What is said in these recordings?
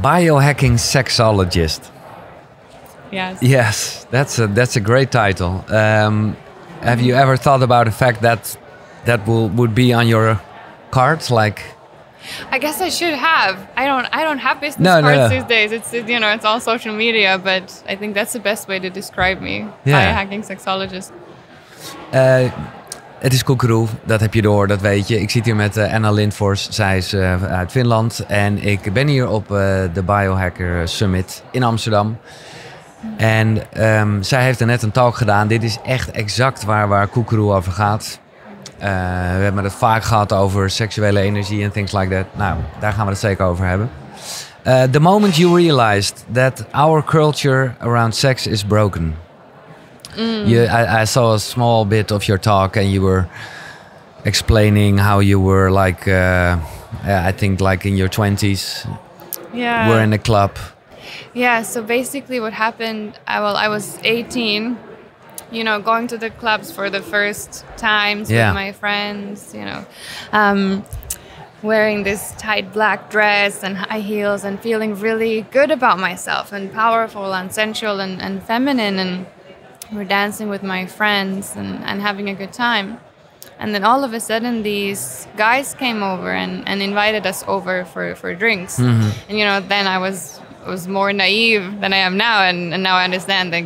Biohacking Sexologist. Yes. Yes, that's a great title. Have you ever thought about the fact that would be on your cards? Like, I guess I should have. I don't have business No. cards these days. It's all social media, but I think that's the best way to describe me. Yeah. Biohacking sexologist. Het is KUKURU, dat heb je door, dat weet je. Ik zit hier met Anna Lindfors, zij is uit Finland. En ik ben hier op de Biohacker Summit in Amsterdam. En zij heeft er net een talk gedaan. Dit is echt exact waar KUKURU over gaat. We hebben het vaak gehad over seksuele energie en things like that. Nou, daar gaan we het zeker over hebben. The moment you realized that our culture around sex is broken. I saw a small bit of your talk and you were explaining how you were like, I think like in your 20s. Yeah. Were in a club. Yeah, so basically what happened, I was 18, going to the clubs for the first times with my friends, wearing this tight black dress and high heels and feeling really good about myself and powerful and sensual and feminine, and we're dancing with my friends and having a good time. And then all of a sudden these guys came over and invited us over for drinks. Mm-hmm. And then I was more naive than I am now, and now I understand that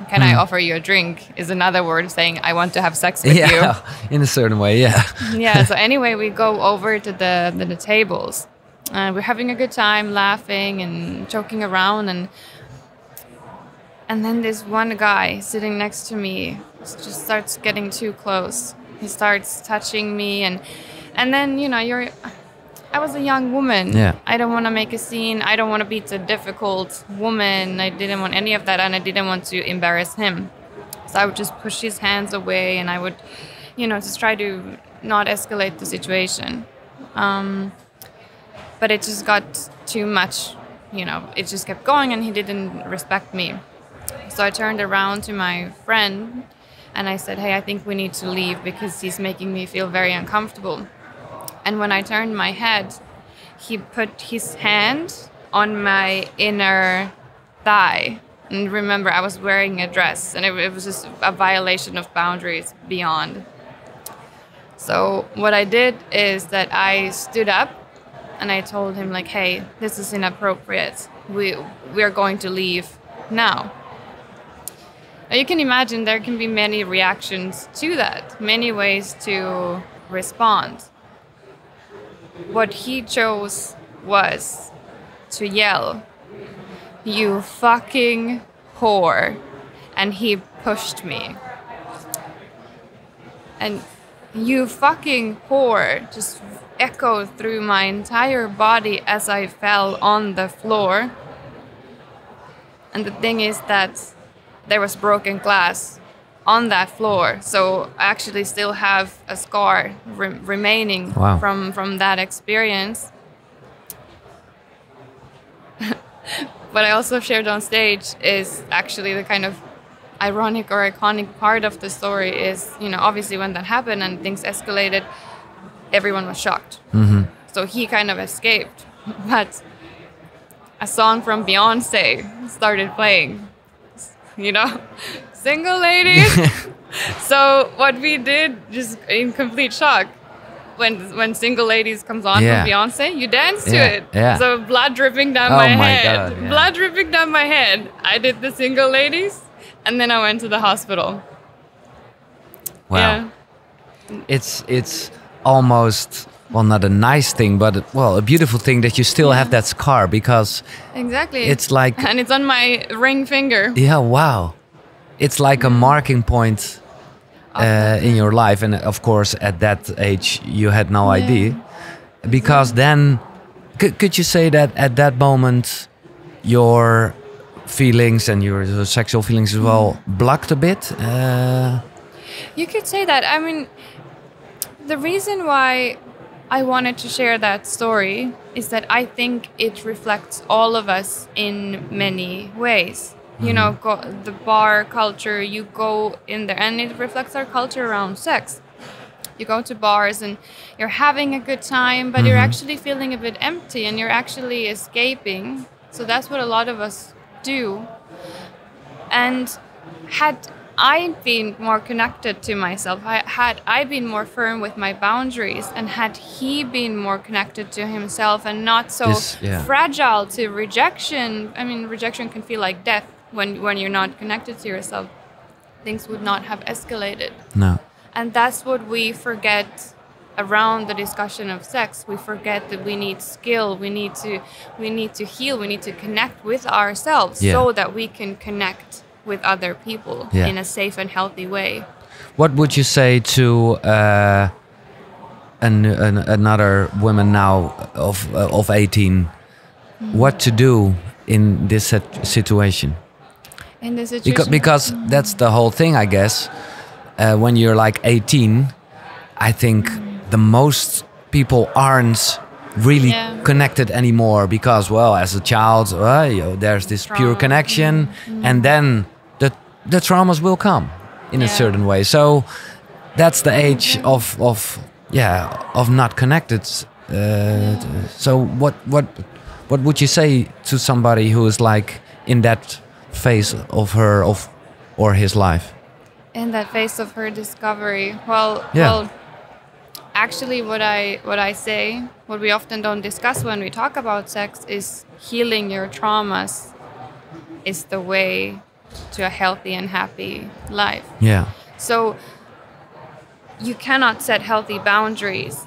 can I offer you a drink is another word of saying I want to have sex with you. In a certain way, yeah. Yeah, so anyway we go over to the tables, we're having a good time, laughing and joking around, and then this one guy sitting next to me just starts getting too close. He starts touching me, and then I was a young woman. Yeah. I don't want to make a scene. I don't want to be the difficult woman. I didn't want any of that, and I didn't want to embarrass him. So I would just push his hands away, and I would, just try to not escalate the situation. But it just got too much. It just kept going, and he didn't respect me. So I turned around to my friend, and I said, "Hey, I think we need to leave because he's making me feel very uncomfortable." And when I turned my head, he put his hand on my inner thigh. And remember, I was wearing a dress, and it was just a violation of boundaries beyond. So what I did is that I stood up and I told him, like, "Hey, this is inappropriate. We are going to leave now." Now you can imagine there can be many reactions to that, many ways to respond. What he chose was to yell, "You fucking whore," and he pushed me. And "you fucking whore" just echoed through my entire body as I fell on the floor. And the thing is that there was broken glass on that floor, so I actually still have a scar remaining from that experience. What I also shared on stage is actually the kind of ironic or iconic part of the story is, obviously when that happened and things escalated, everyone was shocked. Mm-hmm. So he kind of escaped, but a song from Beyonce started playing, single ladies. So what we did, just in complete shock, when Single Ladies comes on from Beyonce, you dance to it. Yeah. So blood dripping down my head. God, yeah. Blood dripping down my head. I did the Single Ladies, and then I went to the hospital. Wow. Yeah. It's almost, well, not a nice thing, but a beautiful thing that you still have that scar, because exactly, it's like, and it's on my ring finger. Yeah, wow. It's like a marking point in your life, and of course at that age you had no idea, because then could you say that at that moment your feelings and your sexual feelings as well blocked a bit? You could say that. I mean, the reason why I wanted to share that story is that I think it reflects all of us in many ways. The bar culture, you go in there, and it reflects our culture around sex. You go to bars and you're having a good time, but you're actually feeling a bit empty and you're actually escaping. So that's what a lot of us do. And had I been more connected to myself, had I been more firm with my boundaries, and had he been more connected to himself and not so fragile to rejection. I mean, rejection can feel like death when you're not connected to yourself. Things would not have escalated. No. And that's what we forget around the discussion of sex. We forget that we need skill, we need to heal, we need to connect with ourselves so that we can connect with other people in a safe and healthy way. What would you say to another woman now of 18? What to do in this situation? In this situation, because that's the whole thing, I guess. When you're like 18, I think the most people aren't really connected anymore because, well, as a child, there's this pure connection, and then the traumas will come in a certain way. So that's the age of not connected. So what would you say to somebody who is like in that phase of her or his life? In that phase of her discovery, well, actually, what I say, what we often don't discuss when we talk about sex, is healing your traumas is the way to a healthy and happy life. Yeah. So you cannot set healthy boundaries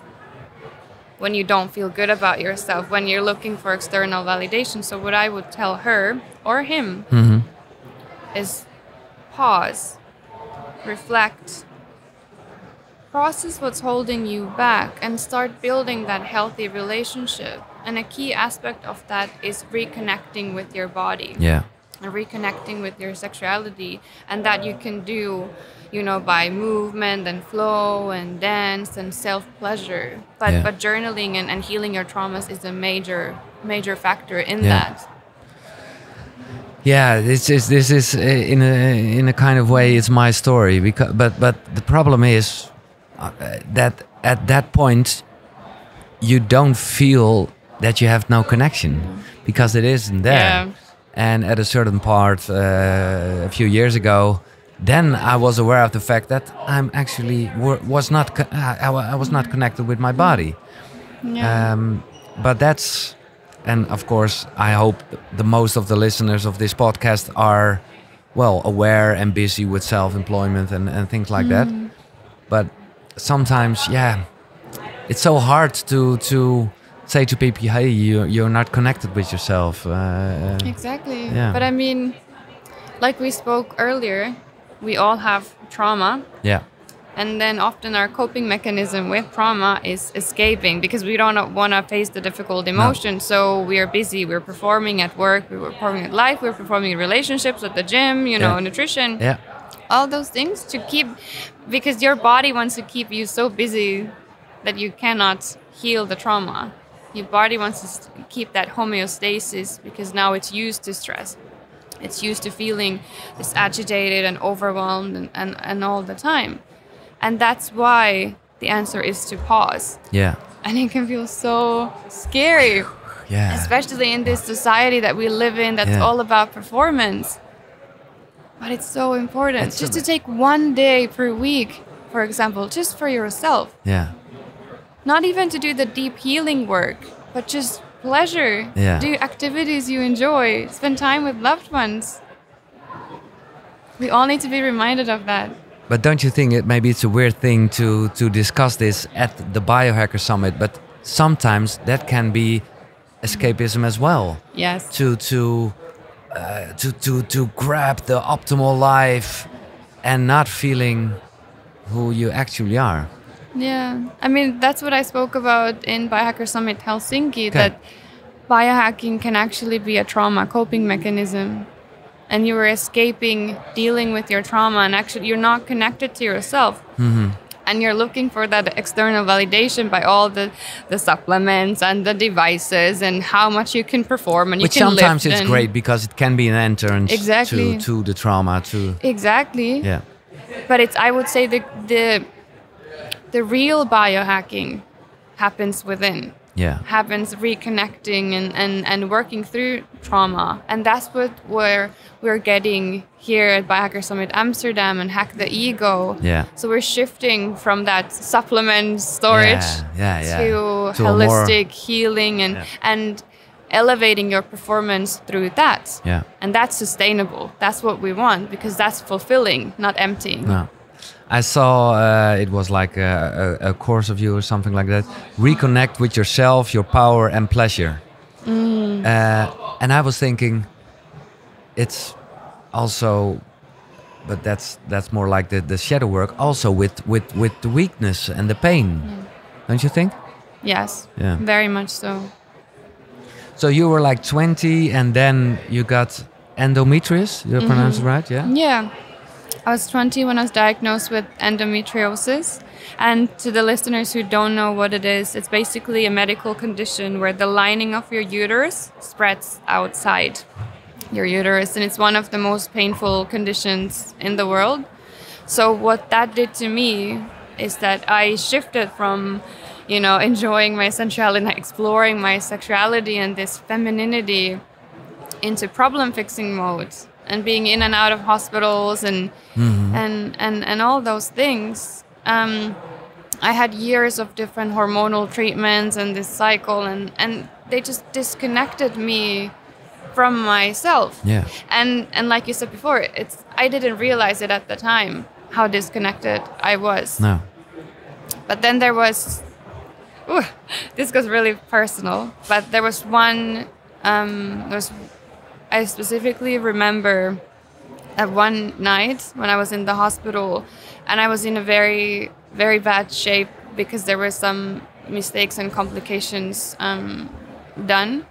when you don't feel good about yourself, when you're looking for external validation. So what I would tell her or him is pause, reflect, process what's holding you back, and start building that healthy relationship. And a key aspect of that is reconnecting with your body. Yeah. And reconnecting with your sexuality. And that you can do, by movement and flow and dance and self-pleasure. But journaling and healing your traumas is a major factor in that. Yeah, this is in a kind of way, it's my story. But the problem is that at that point you don't feel that you have no connection because it isn't there. Yeah. And at a certain part, a few years ago, then I was aware of the fact that I'm actually was not connected with my body. Yeah. But that's, and of course, I hope the most of the listeners of this podcast are well aware and busy with self-employment and things like that. But sometimes, it's so hard to say to people, hey, you're not connected with yourself. Exactly. Yeah. But I mean, like we spoke earlier, we all have trauma. Yeah. And then often our coping mechanism with trauma is escaping because we don't want to face the difficult emotion. No. So we are busy. We're performing at work. We're performing at life. We're performing in relationships, at the gym, nutrition. Yeah. All those things to keep, because your body wants to keep you so busy that you cannot heal the trauma. Your body wants to keep that homeostasis because now it's used to stress. It's used to feeling this agitated and overwhelmed and all the time. And that's why the answer is to pause. Yeah. And it can feel so scary. Yeah. Especially in this society that we live in that's all about performance. But it's so important. It's just to take one day per week, for example, just for yourself. Yeah. Not even to do the deep healing work, but just pleasure. Yeah. Do activities you enjoy. Spend time with loved ones. We all need to be reminded of that. But don't you think maybe it's a weird thing to discuss this at the Biohacker Summit? But sometimes that can be escapism as well. Yes. To grab the optimal life and not feeling who you actually are. Yeah, I mean, that's what I spoke about in Biohacker Summit Helsinki, that biohacking can actually be a trauma coping mechanism. And you are escaping dealing with your trauma, and actually you're not connected to yourself. Mm-hmm. And you're looking for that external validation by all the supplements and the devices and how much you can perform and Which you can lift. But sometimes it's great because it can be an entrance exactly. to the trauma. Exactly. Yeah. But I would say the the real biohacking happens within. Yeah. Happens reconnecting and working through trauma. And that's where we're getting here at Biohacker Summit Amsterdam and Hack the Ego. Yeah. So we're shifting from that supplement storage to holistic healing and elevating your performance through that. Yeah. And that's sustainable. That's what we want, because that's fulfilling, not emptying. No. I saw it was like a course of you or something like that. Reconnect with yourself, your power and pleasure. And I was thinking, it's also, but that's more like the shadow work. Also with the weakness and the pain, don't you think? Yes. Yeah. Very much so. So you were like 20, and then you got endometriosis. You pronounce it right? Yeah. Yeah. I was 20 when I was diagnosed with endometriosis. And to the listeners who don't know what it is, it's basically a medical condition where the lining of your uterus spreads outside your uterus. And it's one of the most painful conditions in the world. So what that did to me is that I shifted from, enjoying my sensuality and exploring my sexuality and this femininity into problem-fixing mode. And being in and out of hospitals and all those things. I had years of different hormonal treatments and this cycle, and they just disconnected me from myself. Yeah. And like you said before, I didn't realize it at the time how disconnected I was. No. But then there was, this goes really personal. But there was one. I specifically remember that one night when I was in the hospital, and I was in a very, very bad shape because there were some mistakes and complications done.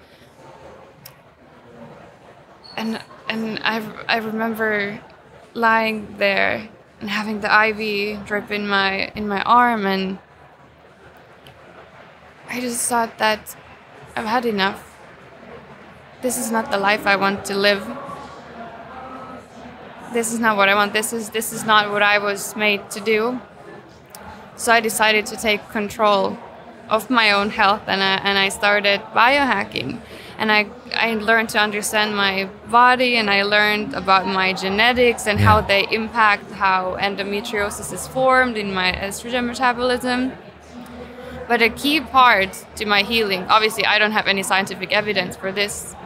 And I remember lying there and having the IV drip in my arm, and I just thought that I've had enough. This is not the life I want to live. This is not what I want. This is not what I was made to do. So I decided to take control of my own health, and I started biohacking. And I learned to understand my body, and I learned about my genetics and how they impact how endometriosis is formed in my estrogen metabolism. But a key part to my healing, obviously I don't have any scientific evidence for this,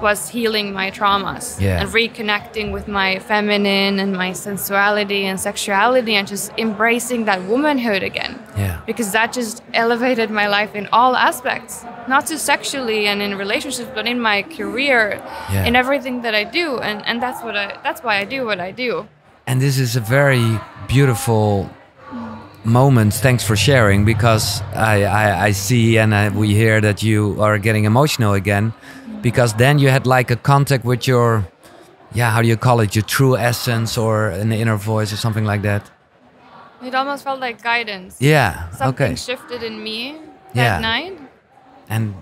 was healing my traumas and reconnecting with my feminine and my sensuality and sexuality and just embracing that womanhood again. Yeah. Because that just elevated my life in all aspects, not just sexually and in relationships, but in my career, in everything that I do. And that's why I do what I do. And this is a very beautiful moment. Thanks for sharing, because I see and we hear that you are getting emotional again. Because then you had like a contact with your, how do you call it, your true essence or an inner voice or something like that? It almost felt like guidance. Yeah, Something shifted in me that night. And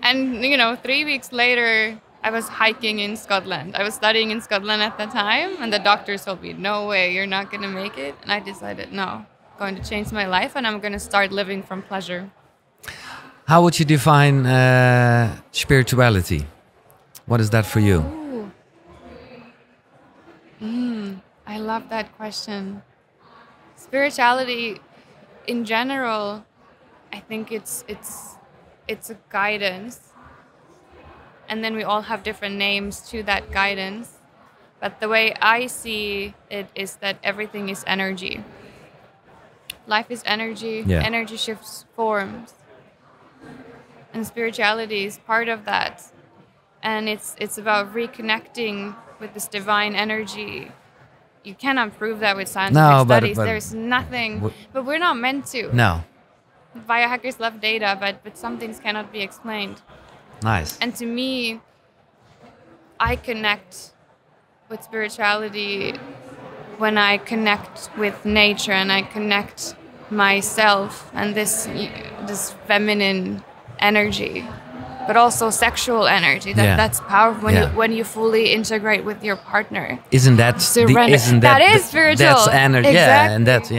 3 weeks later, I was hiking in Scotland. I was studying in Scotland at the time, and the doctors told me, no way, you're not going to make it. And I decided, no, I'm going to change my life, and I'm going to start living from pleasure. How would you define spirituality? What is that for you? I love that question. Spirituality, in general, I think it's a guidance, and then we all have different names to that guidance. But the way I see it is that everything is energy. Life is energy. Yeah. Energy shifts forms. And spirituality is part of that. And it's about reconnecting with this divine energy. You cannot prove that with scientific studies. But there's nothing. But we're not meant to. No. Biohackers love data, but some things cannot be explained. Nice. And to me, I connect with spirituality when I connect with nature and I connect myself and this feminine energy, but also sexual energy. That's powerful when you fully integrate with your partner. Isn't that that is spiritual? That's energy. Exactly. Yeah, and that's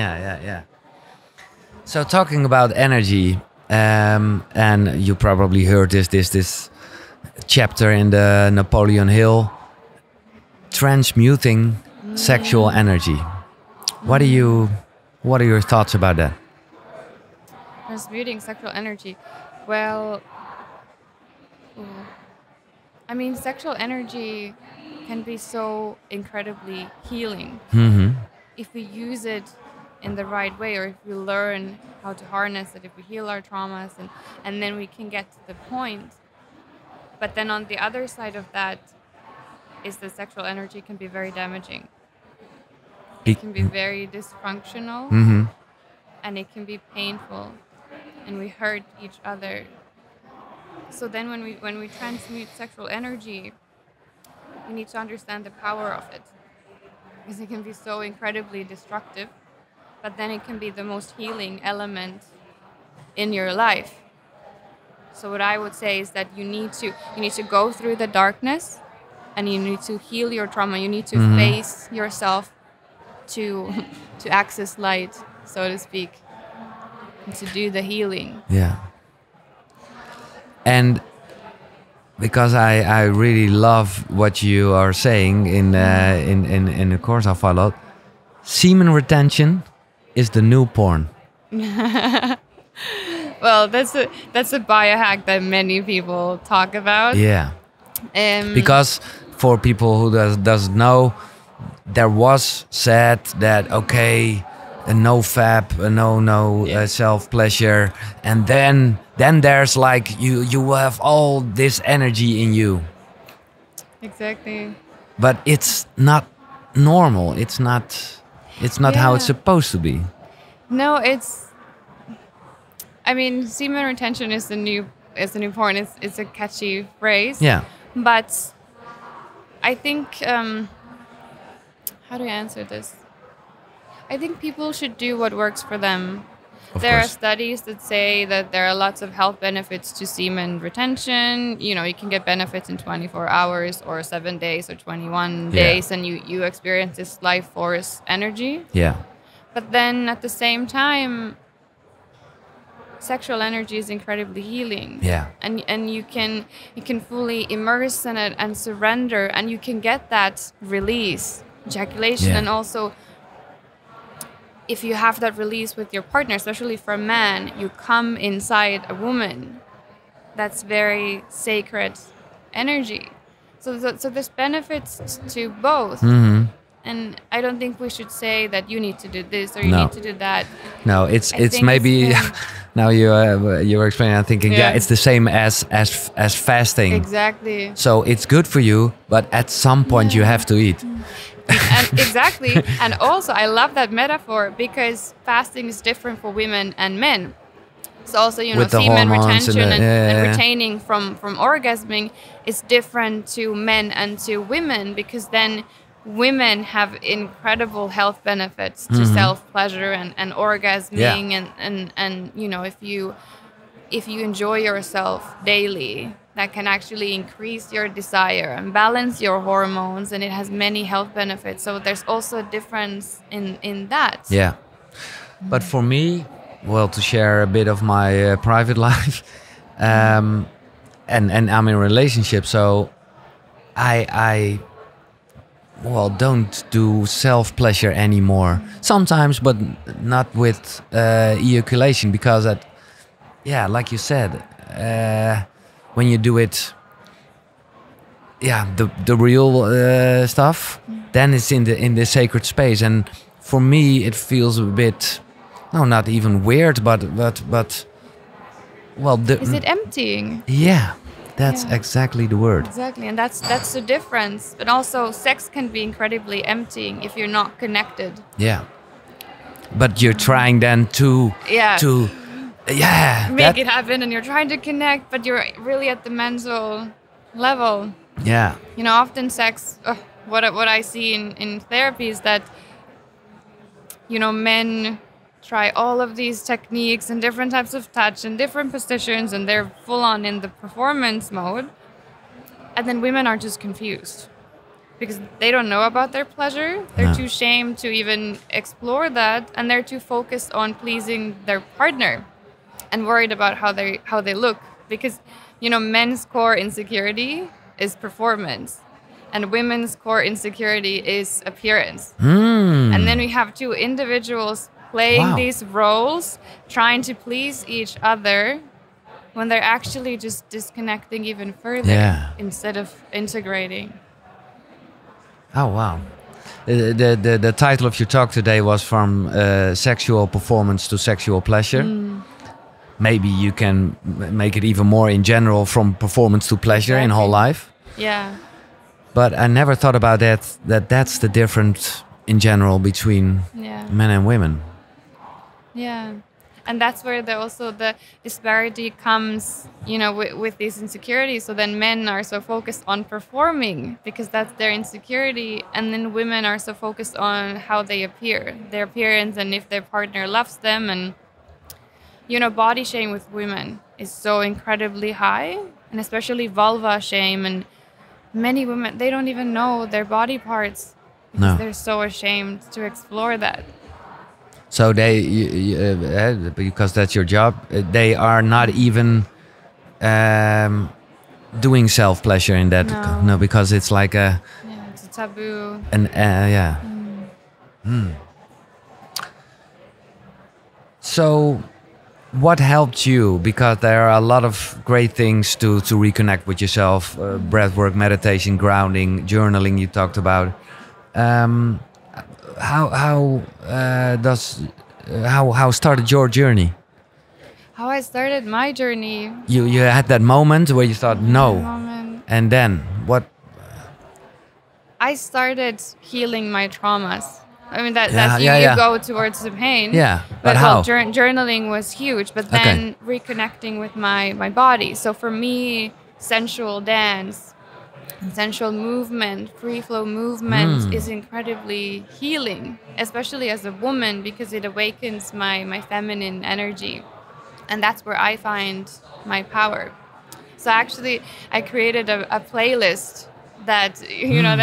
So talking about energy, and you probably heard this chapter in the Napoleon Hill, transmuting sexual energy. What are your thoughts about that? Transmuting sexual energy. Well, I mean, sexual energy can be so incredibly healing if we use it in the right way, or if we learn how to harness it, if we heal our traumas, and then we can get to the point. But then on the other side of that is that sexual energy can be very damaging. It can be very dysfunctional, and it can be painful, and we hurt each other. So then when we transmute sexual energy, we need to understand the power of it, because it can be so incredibly destructive, but then it can be the most healing element in your life. So what I would say is that you need to go through the darkness, and you need to heal your trauma. You need to face yourself to access light, so to speak, and to do the healing. Yeah. And because I really love what you are saying in the course I followed, semen retention is the new porn. Well, that's a biohack that many people talk about. Yeah. Because for people who doesn't know, there was said that no fap, self pleasure, and then there's like you will have all this energy in you. Exactly. But it's not normal. It's not how it's supposed to be. No, I mean, semen retention is the new porn. It's a catchy phrase. Yeah. But I think how do I answer this? I think people should do what works for them. There are studies that say that there are lots of health benefits to semen retention. You can get benefits in 24 hours or 7 days or 21 days, and you experience this life force energy. Yeah. But then at the same time, sexual energy is incredibly healing. Yeah. And you can fully immerse in it and surrender, and you can get that release, ejaculation, and also if you have that release with your partner, especially for a man, you come inside a woman. That's very sacred energy. So there's benefits to both. And I don't think we should say that you need to do this or you need to do that. No, it's maybe now you were explaining. I'm thinking, it's the same as fasting. Exactly. So it's good for you, but at some point you have to eat. And exactly. And also, I love that metaphor because fasting is different for women and men. So also, semen retention and retaining from orgasming is different to men and to women, because then women have incredible health benefits to self-pleasure and orgasming. And if you enjoy yourself daily, that can actually increase your desire and balance your hormones, and it has many health benefits. So there's also a difference in that. Yeah. But for me, to share a bit of my private life, and I'm in a relationship, so I don't do self-pleasure anymore. Sometimes, but not with ejaculation, because like you said, when you do it, the real stuff, then it's in the sacred space. And for me, it feels a bit, not even weird, but is it emptying? Yeah, that's exactly the word. Exactly, and that's the difference. But also, sex can be incredibly emptying if you're not connected. Yeah, but you're trying then to make it happen, and you're trying to connect, but you're really at the mental level. Yeah. Often sex, what I see in therapy is that, men try all of these techniques and different types of touch and different positions, and they're full on in the performance mode. And then women are just confused. because they don't know about their pleasure. They're too ashamed to even explore that, and they're too focused on pleasing their partner and worried about how they look. Because, you know, men's core insecurity is performance, and women's core insecurity is appearance. And then we have two individuals playing these roles, trying to please each other, when they're actually just disconnecting even further instead of integrating. Oh, wow. The title of your talk today was From Sexual Performance to Sexual Pleasure. Maybe you can make it even more in general, from performance to pleasure in whole life. Yeah. But I never thought about that's the difference in general between men and women. Yeah. And that's where also the disparity comes, you know, with these insecurities. So then men are so focused on performing because that's their insecurity. And then women are so focused on how they appear, their appearance, and if their partner loves them. And, you know, body shame with women is so incredibly high, and especially vulva shame. And many women, they don't even know their body parts because they're so ashamed to explore that. So they, because that's your job, they are not even doing self-pleasure in that. No, because it's like a... Yeah, it's a taboo. And So what helped you? Because there are a lot of great things to reconnect with yourself. Breathwork, meditation, grounding, journaling you talked about. How started your journey? How I started my journey? You had that moment where you thought no, and then what? I started healing my traumas. I mean that's you go towards the pain. Yeah, but how? Journaling was huge, but then reconnecting with my body. So for me, sensual dance, sensual movement, free flow movement is incredibly healing, especially as a woman, because it awakens my feminine energy, and that's where I find my power. So actually I created a playlist that, you know,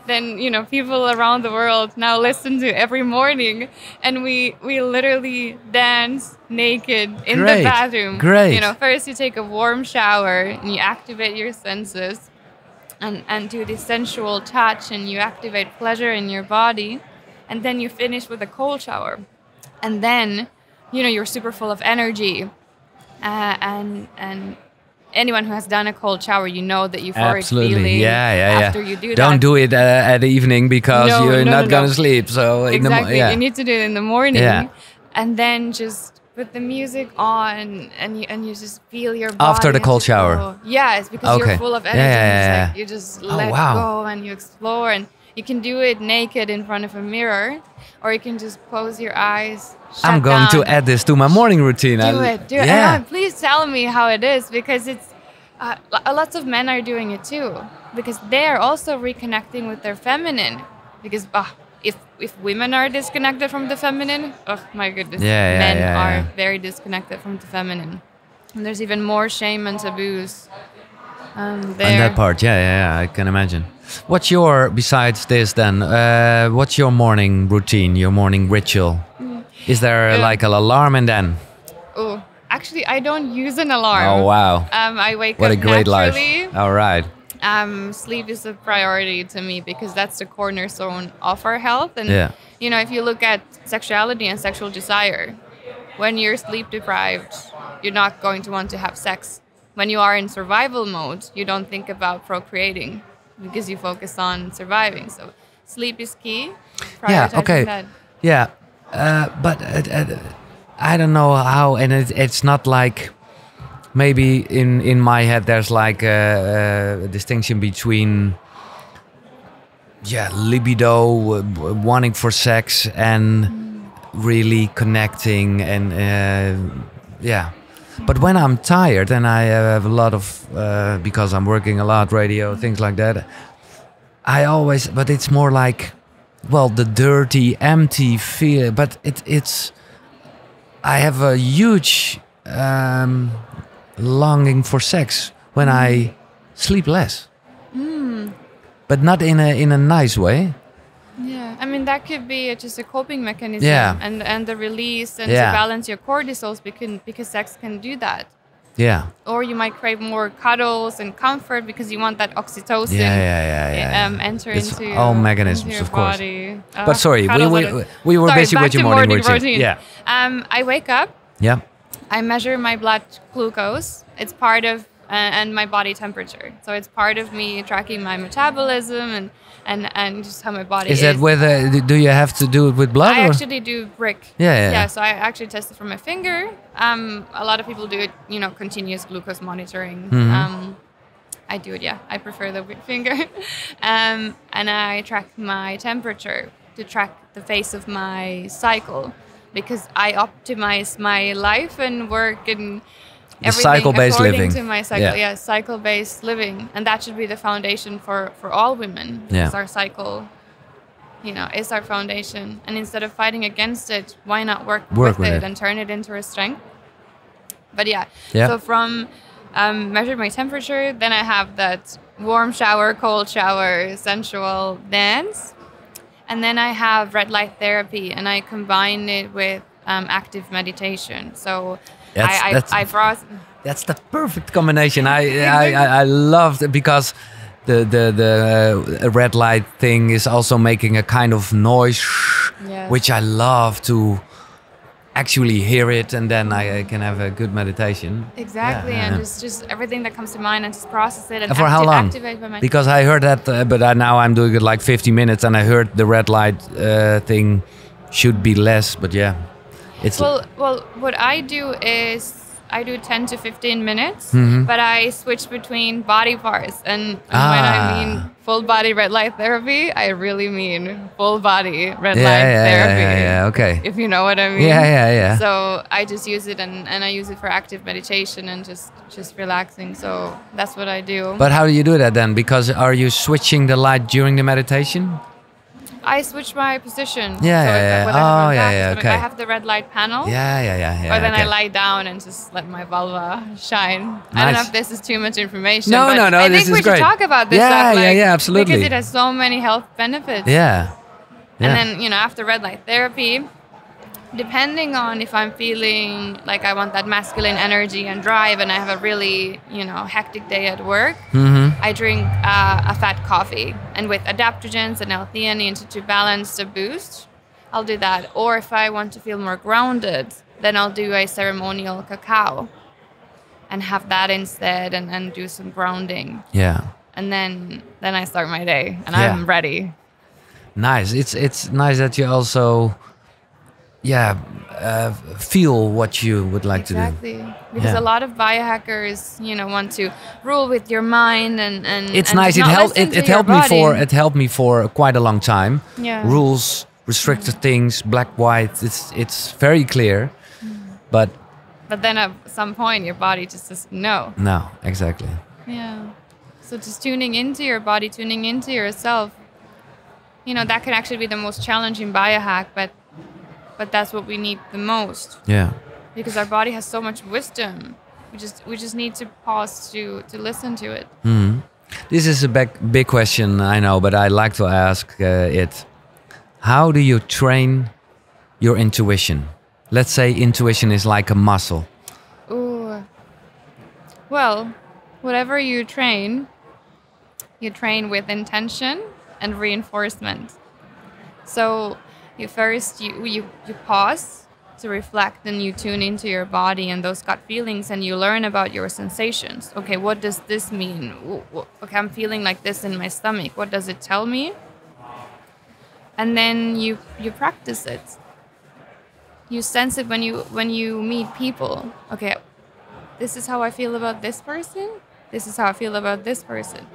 then you know, people around the world now listen to every morning, and we literally dance naked in the bathroom. Great. You know, first you take a warm shower and you activate your senses and do the sensual touch, and you activate pleasure in your body, and then you finish with a cold shower, and then, you know, you're super full of energy, and anyone who has done a cold shower, you know that euphoric feeling after you do that. Don't do it at the evening because you're not gonna sleep. So exactly, you need to do it in the morning, and then just put the music on, and you just feel your body after the cold shower. Yeah, it's because you're full of energy. Like you just let go and you explore, and you can do it naked in front of a mirror, or you can just close your eyes. I'm going to add this to my morning routine. Do it. And please tell me how it is, because it's lots of men are doing it too, because they are also reconnecting with their feminine. Because if women are disconnected from the feminine, oh my goodness, men are very disconnected from the feminine, and there's even more shame and taboos there. On that part, I can imagine. What's your, besides this then, what's your morning routine, your morning ritual? Is there like an alarm and then? Oh, actually, I don't use an alarm. Oh, wow. I wake what up a great naturally. Life. All right. Sleep is a priority to me, because that's the cornerstone of our health. And, you know, if you look at sexuality and sexual desire, when you're sleep deprived, you're not going to want to have sex. When you are in survival mode, you don't think about procreating, because you focus on surviving. So sleep is key. That. Yeah. But I don't know how, and it's not like, maybe in my head there's like a distinction between libido, wanting for sex, and really connecting, and but when I'm tired and I have a lot of because I'm working a lot, radio, things like that, but it's more like, well, the dirty, empty feel, but it's I have a huge longing for sex when I sleep less. but not in a nice way. Yeah, I mean that could be just a coping mechanism, and the release and to balance your cortisols because sex can do that. Yeah. Or you might crave more cuddles and comfort because you want that oxytocin. Enter it's into all mechanisms, into your of course. body. But sorry, we were busy with your morning routine. Yeah. I wake up. Yeah. I measure my blood glucose. It's part of and my body temperature. So it's part of me tracking my metabolism and just how my body is. Is that with do you have to do it with blood? I actually do brick. Yeah. So I actually test it from my finger. A lot of people do it, continuous glucose monitoring. I do it, I prefer the finger. And I track my temperature to track the phase of my cycle because I optimize my life and work and everything cycle-based according living. to my cycle. Cycle-based living, and that should be the foundation for all women. Because our cycle, is our foundation. And instead of fighting against it, why not work with it and turn it into a strength? But so from measured my temperature, then I have that warm shower, cold shower, sensual dance, and then I have red light therapy, and I combine it with active meditation. So. That's the perfect combination. I loved it because the red light thing is also making a kind of noise, which I love to actually hear it, and then I can have a good meditation. Exactly, and just everything that comes to mind and just process it. And for how long? Activate my mind. Because I heard that, but now I'm doing it like 50 minutes, and I heard the red light thing should be less, but well, what I do is I do 10 to 15 minutes, but I switch between body parts. And when I mean full body red light therapy, I really mean full body red light therapy. Okay. If you know what I mean. Yeah. So I just use it and I use it for active meditation and just relaxing. So that's what I do. But how do you do that then? Because are you switching the light during the meditation? I switch my position. Okay. I have the red light panel. Yeah. Or then I lie down and just let my vulva shine. Nice. I don't know if this is too much information. No, I think we should talk about this stuff. Absolutely. Because it has so many health benefits. Yeah. And then, after red light therapy, depending on if I'm feeling like I want that masculine energy and drive and I have a really, hectic day at work, I drink a fat coffee. And with adaptogens and L-theanine to balance the boost, I'll do that. Or if I want to feel more grounded, then I'll do a ceremonial cacao and have that instead and do some grounding. Yeah. And then I start my day and I'm ready. Nice. It's nice that you also feel what you would like to do. Exactly. Because a lot of biohackers, want to rule with your mind and it's and nice. It helped me for quite a long time. Yeah. Rules, restricted things, black, white. It's very clear. But then at some point your body just says no. No, exactly. Yeah. So just tuning into your body, tuning into yourself, that can actually be the most challenging biohack, but that's what we need the most. Yeah. Because our body has so much wisdom. We just need to pause to listen to it. This is a big question, I know, but I like to ask it. How do you train your intuition? Let's say intuition is like a muscle. Ooh. Well, whatever you train with intention and reinforcement. So you pause to reflect and you tune into your body and those gut feelings and you learn about your sensations. Okay, what does this mean? Okay, I'm feeling like this in my stomach. What does it tell me? And then you practice it. You sense it when you meet people. Okay, this is how I feel about this person. This is how I feel about this person.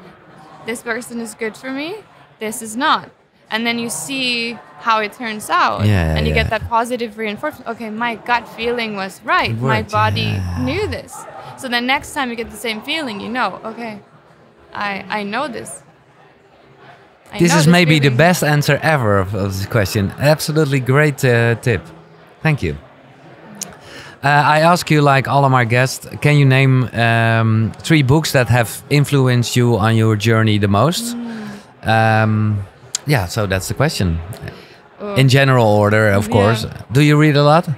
This person is good for me. This is not. And then you see how it turns out. And you get that positive reinforcement. Okay, my gut feeling was right. My body knew this. So the next time you get the same feeling, okay, I know this. This is maybe the best answer ever of this question. Absolutely great tip. Thank you. I ask you, like all of my guests, can you name 3 books that have influenced you on your journey the most? Yeah, so that's the question. In general order, of course. Do you read a lot?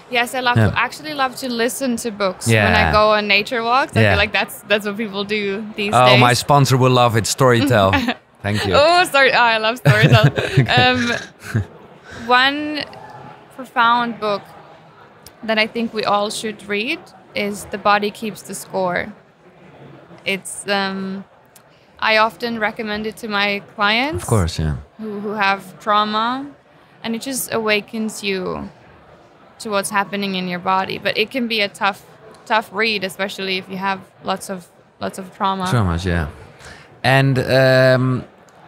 Yes, I actually love to listen to books Yeah. when I go on nature walks. I feel like that's what people do these days. Oh, my sponsor will love it. Storytel. Thank you. Oh, sorry. Oh, I love Storytel. One profound book that I think we all should read is The Body Keeps the Score. It's I often recommend it to my clients. Of course, yeah. Who have trauma, and it just awakens you to what's happening in your body. But it can be a tough read, especially if you have lots of trauma. Traumas, yeah. And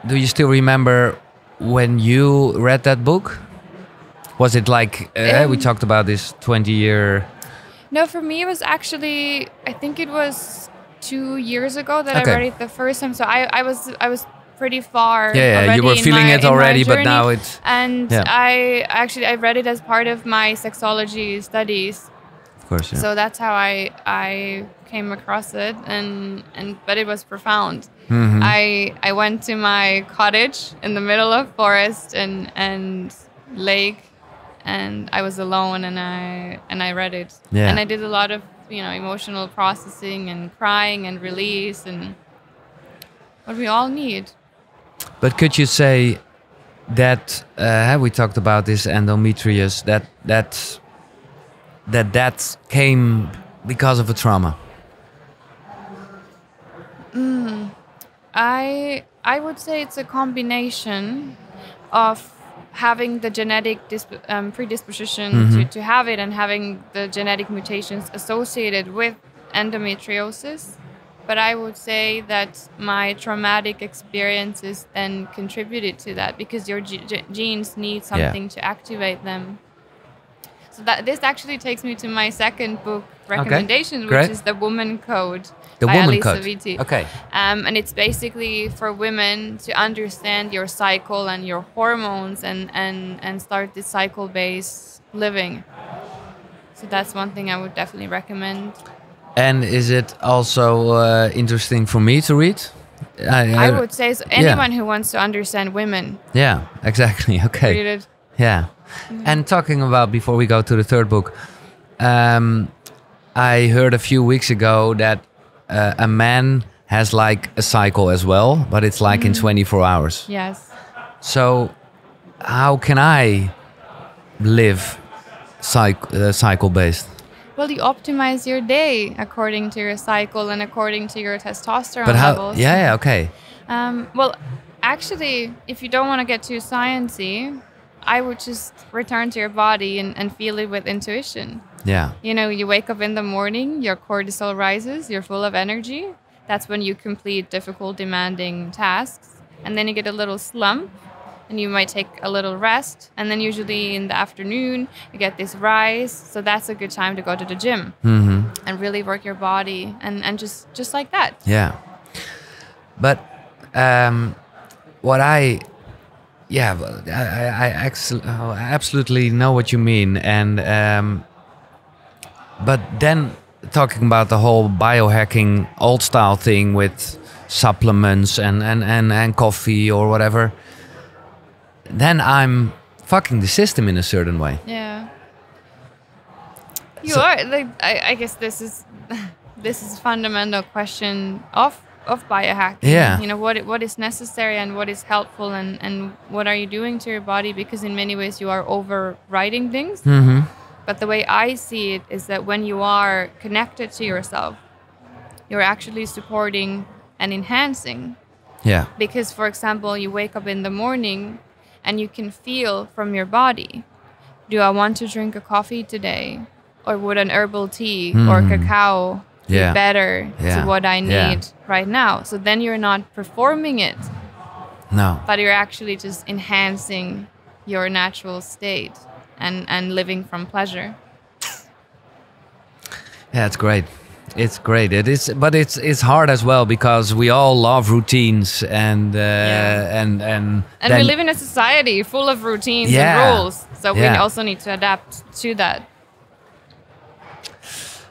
do you still remember when you read that book? Was it like we talked about this 20-year? No, for me it was actually, I think it was 2 years ago that I read it the first time. So I was pretty far. Yeah, you were feeling it already, but now it's. And I read it as part of my sexuology studies. Of course, yeah. So that's how I came across it, and but it was profound. Mm-hmm. I went to my cottage in the middle of forest and lake, and I was alone, and I read it. Yeah. And I did a lot of emotional processing and crying and release and what we all need. But could you say that we talked about this endometrius that came because of a trauma? I would say it's a combination of having the genetic predisposition to have it and having the genetic mutations associated with endometriosis. But I would say that my traumatic experiences then contributed to that, because your genes need something to activate them. So this actually takes me to my second book recommendation, which is The Woman Code by Alisa Vitti. Okay. And it's basically for women to understand your cycle and your hormones and start this cycle-based living. So that's one thing I would definitely recommend. And is it also interesting for me to read? I would say so. Anyone who wants to understand women. Yeah, exactly. Okay. Read it. Yeah. And talking about, before we go to the third book, I heard a few weeks ago that a man has like a cycle as well, but it's like in 24 hours. Yes. So how can I live cycle-based? Well, you optimize your day according to your cycle and according to your testosterone levels. Yeah, okay. Well, actually, if you don't want to get too sciencey, I would just return to your body and feel it with intuition. Yeah. You wake up in the morning, your cortisol rises, you're full of energy. That's when you complete difficult, demanding tasks. And then you get a little slump, and you might take a little rest. And then usually in the afternoon, you get this rise. So that's a good time to go to the gym and really work your body and just like that. Yeah. But I absolutely know what you mean. And but then talking about the whole biohacking old style thing with supplements and coffee or whatever, then I'm fucking the system in a certain way. Yeah. You are like, I guess this is a fundamental question of biohacking. Yeah. What is necessary and what is helpful and what are you doing to your body, because in many ways you are overriding things. But the way I see it is that when you are connected to yourself, you're actually supporting and enhancing. Yeah. Because, for example, you wake up in the morning and you can feel from your body, do I want to drink a coffee today? Or would an herbal tea or cacao be better to what I need right now? So then you're not performing it. No. But you're actually just enhancing your natural state and living from pleasure. Yeah, it's great. It's great. It is, but it's hard as well, because we all love routines and we live in a society full of routines and rules. So we also need to adapt to that.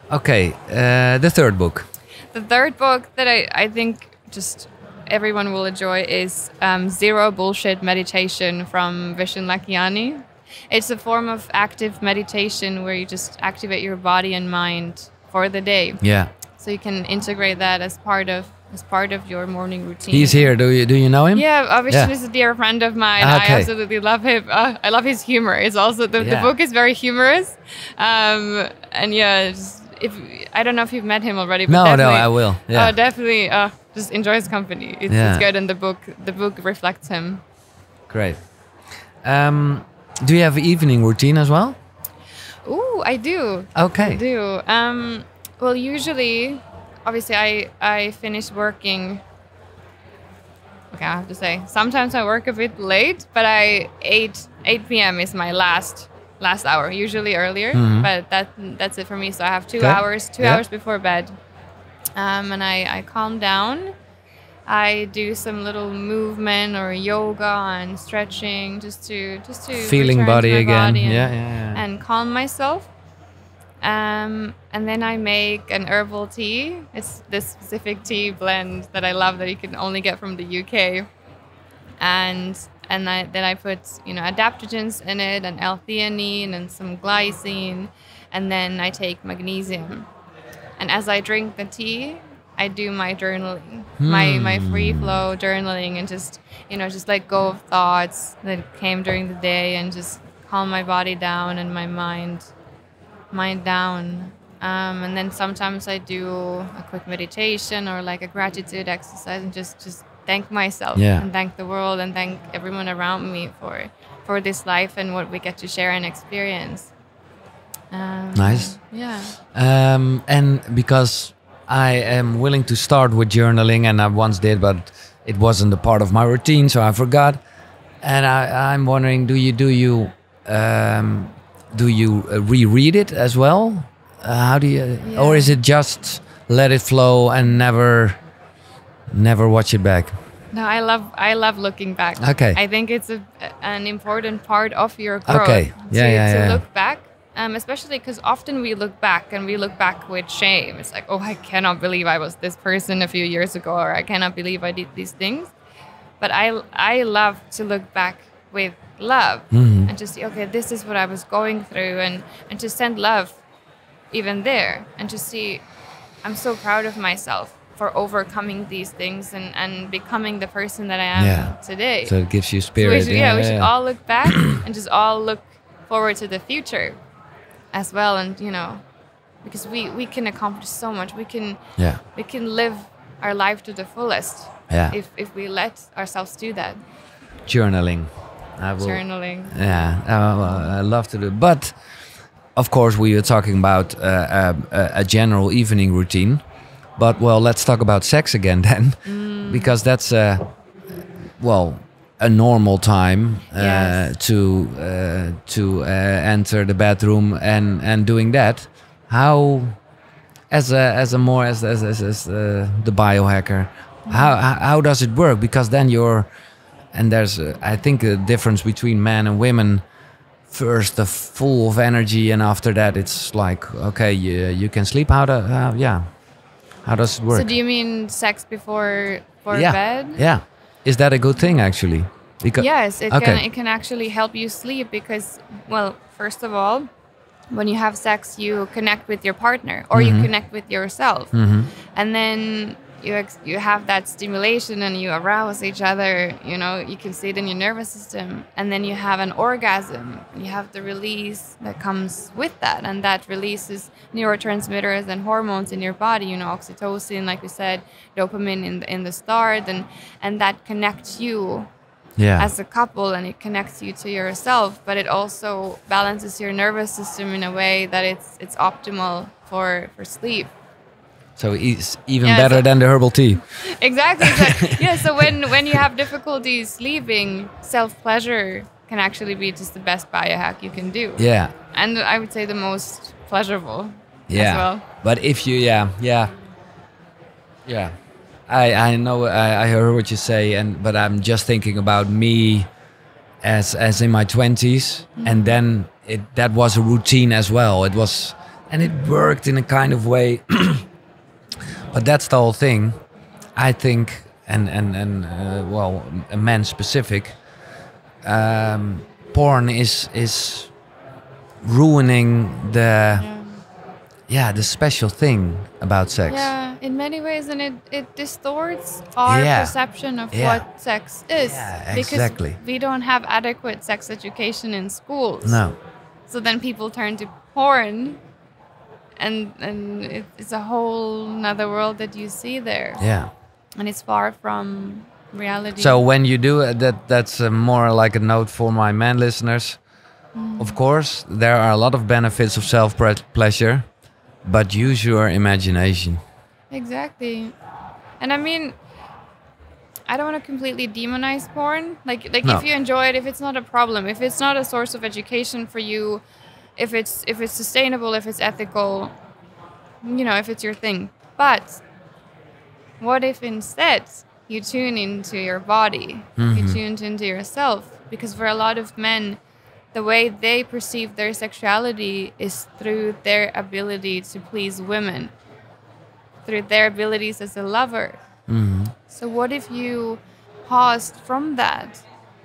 Okay, the third book. The third book that I think just everyone will enjoy is Zero Bullshit Meditation from Vishen Lakhiani. It's a form of active meditation where you just activate your body and mind for the day. Yeah. So you can integrate that as part of your morning routine. He's here. Do you know him? Yeah, Vishen is a dear friend of mine. Okay. I absolutely love him. I love his humor. It's also the book is very humorous. And yeah, if I don't know if you've met him already. But No, I will. Yeah. Definitely. Just enjoy his company. It's good, and the book reflects him. Great. Do you have an evening routine as well? Ooh, I do. Okay. I do. Well, usually, obviously, I finish working. Okay, I have to say, sometimes I work a bit late, but 8 p.m. is my last hour. Usually earlier, but that's it for me. So I have 2 hours, 2 hours before bed, and I calm down. I do some little movement or yoga and stretching just to feeling body again. Body Yeah. And calm myself. And then I make an herbal tea. It's this specific tea blend that I love that you can only get from the UK. And then I put adaptogens in it and L-theanine and some glycine, and then I take magnesium. And as I drink the tea, I do my journaling, my free flow journaling, and just let go of thoughts that came during the day, and just calm my body down and my mind down. And then sometimes I do a quick meditation or like a gratitude exercise, and just thank myself and thank the world and thank everyone around me for this life and what we get to share and experience. Nice. Yeah. And because I am willing to start with journaling, and I once did, but it wasn't a part of my routine, so I forgot. And I'm wondering, do you reread it as well? How do you, or is it just let it flow and never watch it back? No, I love looking back. Okay. I think it's an important part of your growth. Okay. To look back. Especially because often we look back with shame. It's like, oh, I cannot believe I was this person a few years ago, or I cannot believe I did these things. But I love to look back with love and just see, okay, this is what I was going through, and to send love even there, and to see, I'm so proud of myself for overcoming these things and becoming the person that I am today. So it gives you spirit. So we should all look back and just all look forward to the future as well, and because we can accomplish so much. We can live our life to the fullest if we let ourselves do that. Journaling. Journaling. Yeah, I love to do. But of course, we are talking about a general evening routine. But let's talk about sex again then, because that's a normal time to enter the bedroom and doing that. How, as the biohacker, how does it work? Because then there's I think a difference between men and women. First, the full of energy, and after that, it's like, okay, you can sleep. How does it work? So do you mean sex before bed? Yeah. Is that a good thing, actually? Yes, it can actually help you sleep because, first of all, when you have sex, you connect with your partner or you connect with yourself. And then you have that stimulation and you arouse each other, you can see it in your nervous system. And then you have an orgasm. You have the release that comes with that. And that releases neurotransmitters and hormones in your body, oxytocin, like we said, dopamine in the start. And that connects you as a couple, and it connects you to yourself. But it also balances your nervous system in a way that it's optimal for sleep. So it's even better than the herbal tea. Exactly. So when you have difficulty sleeping, self-pleasure can actually be just the best biohack you can do. Yeah. And I would say the most pleasurable as well. But if you, I know, I heard what you say, but I'm just thinking about me as in my 20s, and then that was a routine as well. It was, and it worked in a kind of way. But that's the whole thing. I think well, men specific, porn is ruining the special thing about sex. Yeah, in many ways, and it distorts our perception of what sex is. Yeah, exactly. Because we don't have adequate sex education in schools. No. So then people turn to porn, and it's a whole another world that you see there. Yeah. And it's far from reality. So when you do that's more like a note for my man listeners. Of course, there are a lot of benefits of self-pleasure, but use your imagination. Exactly. And I mean, I don't want to completely demonize porn. Like No. if you enjoy it, if it's not a problem, if it's not a source of education for you, if it's sustainable, if it's ethical, if it's your thing. But what if instead you tune into your body, you tune into yourself? Because for a lot of men, the way they perceive their sexuality is through their ability to please women, through their abilities as a lover. So what if you paused from that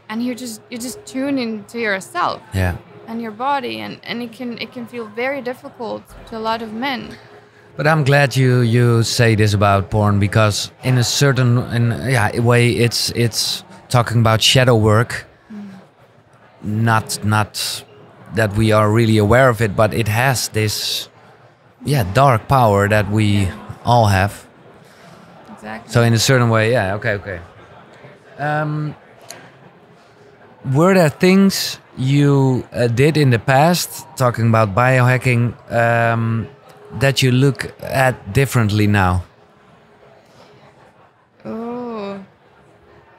and you just tune into yourself and your body, and it can feel very difficult to a lot of men. But I'm glad you say this about porn, because in a certain way it's talking about shadow work. Not that we are really aware of it, but it has this dark power that we all have. Exactly. So in a certain way, okay. Were there things you did in the past, talking about biohacking, that you look at differently now? Oh,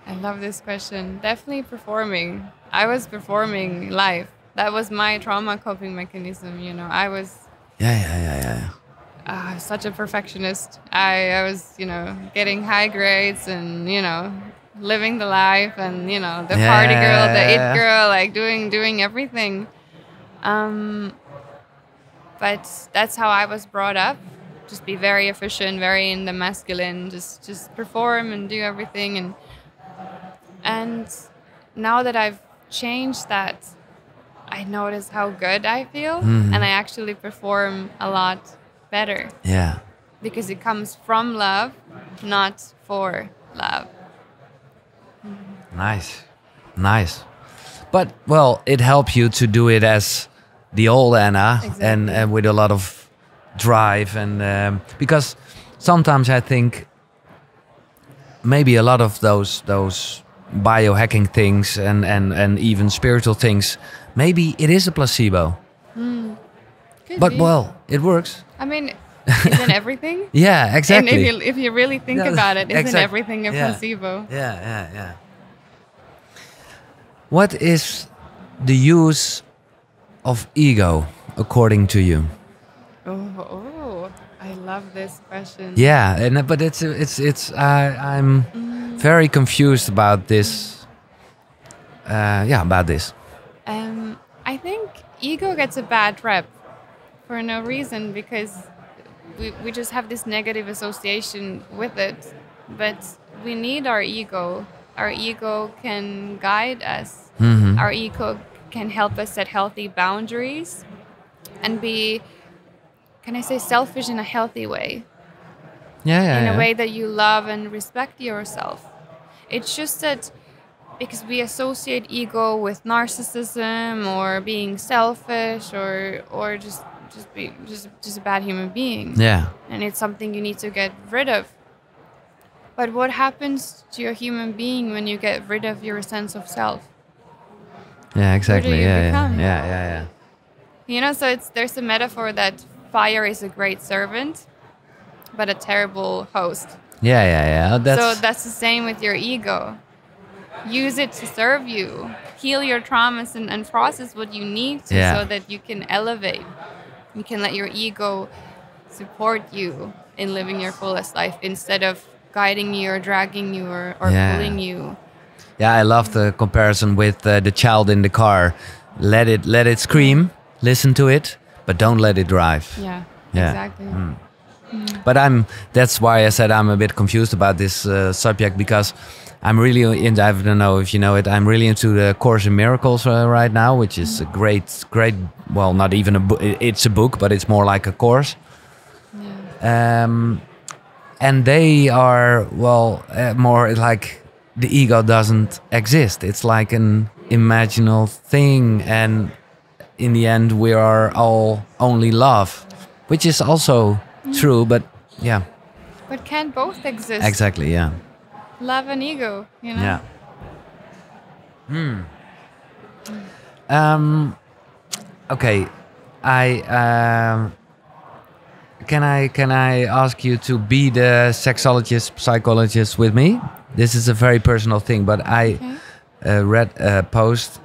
I love this question. Definitely performing. I was performing live. That was my trauma coping mechanism. I was. Yeah. I was such a perfectionist. I was, getting high grades and, living the life and, the party girl, the it girl, like doing everything. But that's how I was brought up. Just be very efficient, very in the masculine, just perform and do everything. And now that I've changed that, I notice how good I feel, and I actually perform a lot better. Yeah. Because it comes from love, not for love. Nice. But, well, it helps you to do it as the old Anna, Exactly. and with a lot of drive, and because sometimes I think maybe a lot of those biohacking things and even spiritual things, maybe it is a placebo. Could But be. well, it works. I mean, isn't everything? Yeah, exactly. And if you really think about it, isn't everything a placebo? Yeah. What is the use of ego, according to you? Oh, I love this question. Yeah, but I'm very confused about this. About this. I think ego gets a bad rep for no reason, because we just have this negative association with it. But we need our ego. Our ego can guide us. Our ego can help us set healthy boundaries and be, can I say, selfish in a healthy way. In a way that you love and respect yourself. It's just that because we associate ego with narcissism or being selfish or just a bad human being. Yeah. And it's something you need to get rid of. But what happens to your human being when you get rid of your sense of self? Yeah, exactly. Who do you become? Yeah. So there's a metaphor that fire is a great servant, but a terrible host. Yeah. So that's the same with your ego. Use it to serve you. Heal your traumas and process what you need to, so that you can elevate. You can let your ego support you in living your fullest life instead of guiding you or dragging you or pulling you. Yeah, I love the comparison with the child in the car. Let it scream, listen to it, but don't let it drive. Yeah. Exactly. But that's why I said I'm a bit confused about this subject, because I'm really into, I don't know if you know it, I'm really into the Course in Miracles right now, which is a great, well, not even a book, it's a book, but it's more like a course. Yeah. And they are, well, more like the ego doesn't exist. It's like an imaginal thing, and in the end we are all only love, which is also true, but yeah. But can both exist? Exactly, yeah. Love and ego, you know? Yeah. Okay. Can I ask you to be the sexologist, psychologist with me? This is a very personal thing, but I read a post.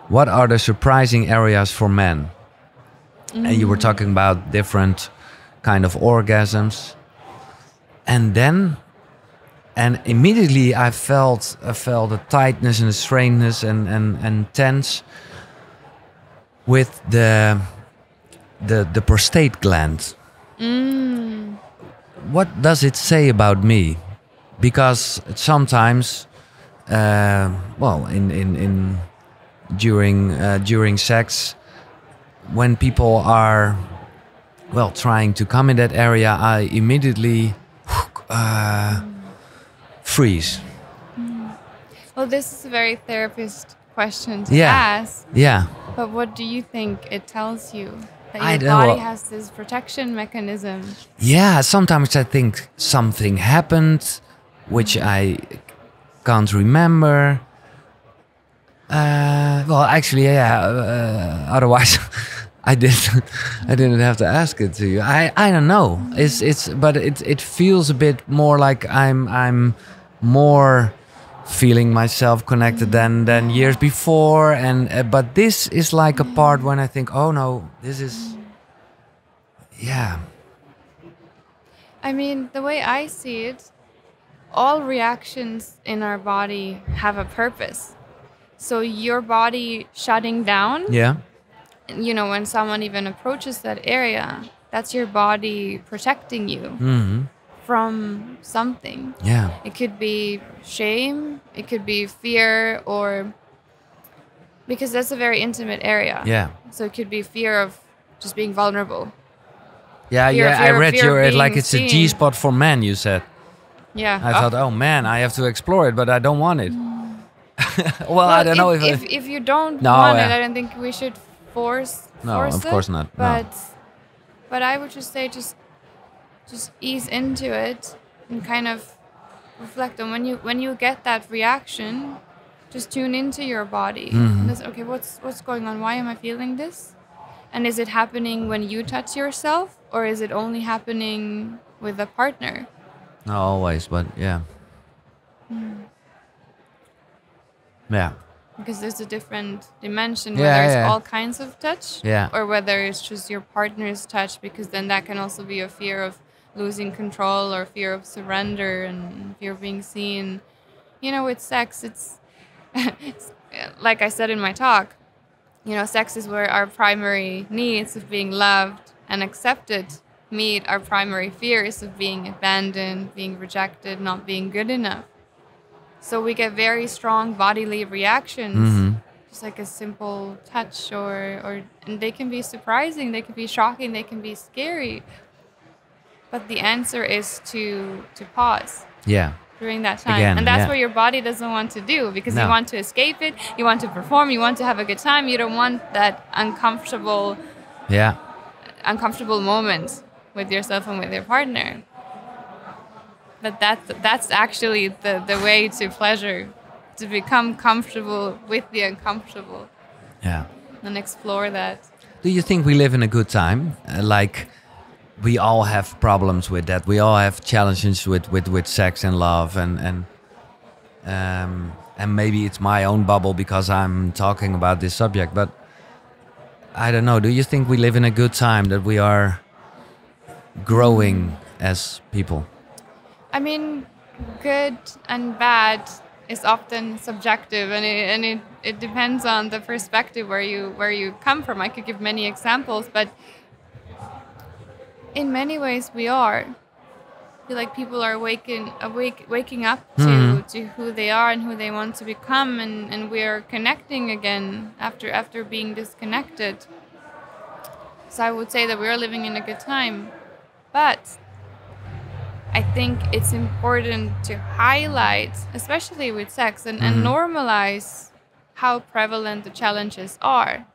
What are the surprising areas for men? And you were talking about different kind of orgasms, and immediately I felt a tightness and a straightness and tense with the prostate gland. What does it say about me? Because sometimes, well, during sex, when people are, well, trying to come in that area, I immediately freeze. Well, this is a very therapist question to ask. Yeah. But what do you think it tells you? That I your don't body know. has this protection mechanism. Yeah, sometimes I think something happened, which I can't remember. Well, actually, yeah. Otherwise, I didn't have to ask it to you. I don't know. But it feels a bit more like I'm more feeling myself connected than years before, and but this is like a part when I think, oh no, this is, yeah. I mean, the way I see it, all reactions in our body have a purpose. So your body shutting down, Yeah. you know, when someone even approaches that area, that's your body protecting you from something. Yeah. It could be shame, it could be fear, or because that's a very intimate area. Yeah. So it could be fear of just being vulnerable. Yeah, Fear- yeah. fear- I read fear your of like being it's a seen. G spot for men. You said. Yeah. I thought, oh man, I have to explore it, but I don't want it. Well, I don't know if you don't No, want it, yeah. I don't think we should force. No, force of it, course not, no. But I would just say just ease into it and kind of reflect on when you get that reaction, just tune into your body. And just, okay, what's going on? Why am I feeling this? And is it happening when you touch yourself, or is it only happening with a partner? No, always, but yeah. Yeah. Because there's a different dimension, Yeah, whether it's yeah. all kinds of touch, Yeah. or whether it's just your partner's touch, because then that can also be a fear of losing control or fear of surrender and fear of being seen. You know, with sex, it's like I said in my talk, you know, sex is where our primary needs of being loved and accepted meet our primary fears of being abandoned, being rejected, not being good enough. So we get very strong bodily reactions, just like a simple touch, and they can be surprising, they can be shocking, they can be scary. But the answer is to pause Yeah. during that time. Again, and that's yeah. what your body doesn't want to do, because No. you want to escape it, you want to perform, you want to have a good time, you don't want that uncomfortable moment with yourself and with your partner. But that's actually the way to pleasure, to become comfortable with the uncomfortable Yeah. and explore that. Do you think we live in a good time? Like, we all have problems with that. We all have challenges with sex and love, and maybe it's my own bubble because I'm talking about this subject. But I don't know. Do you think we live in a good time, that we are growing as people? I mean, good and bad is often subjective, and it depends on the perspective where you come from. I could give many examples, but In many ways, we are. I feel like people are waking up to who they are and who they want to become, and we are connecting again after being disconnected. So I would say that we are living in a good time, but I think it's important to highlight, especially with sex, and normalize how prevalent the challenges are,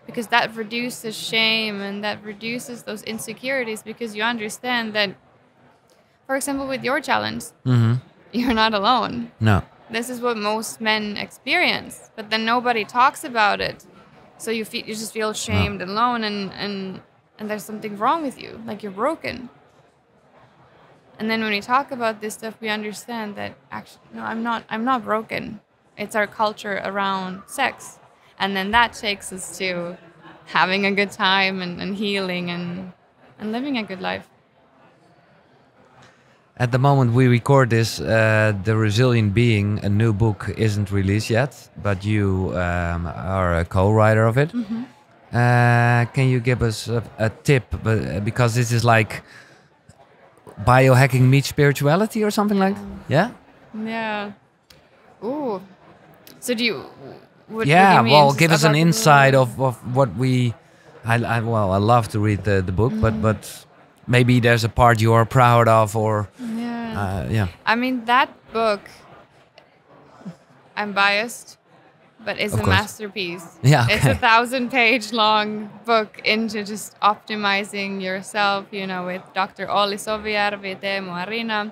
because that reduces shame and that reduces those insecurities, because you understand that, for example, with your challenge, you're not alone. No. This is what most men experience, but then nobody talks about it. So you just feel shamed and alone, and there's something wrong with you, like you're broken. And then when we talk about this stuff, we understand that actually, no, I'm not broken. It's our culture around sex. And then that takes us to having a good time and healing and living a good life. At the moment we record this, The Resilient Being, a new book, isn't released yet, but you are a co-writer of it. Can you give us a tip? Because this is like biohacking meets spirituality or something like that? Yeah? Yeah. Ooh. So do you... What Yeah, do you mean? well, Just give us an about insight of what we... I love to read the book, but maybe there's a part you are proud of, or... Yeah. I mean, that book, I'm biased, but it's Of a course. masterpiece. Yeah, okay. It's a 1,000-page long book into just optimizing yourself, with Dr. Olli Sovijärvi, Teemu Arina,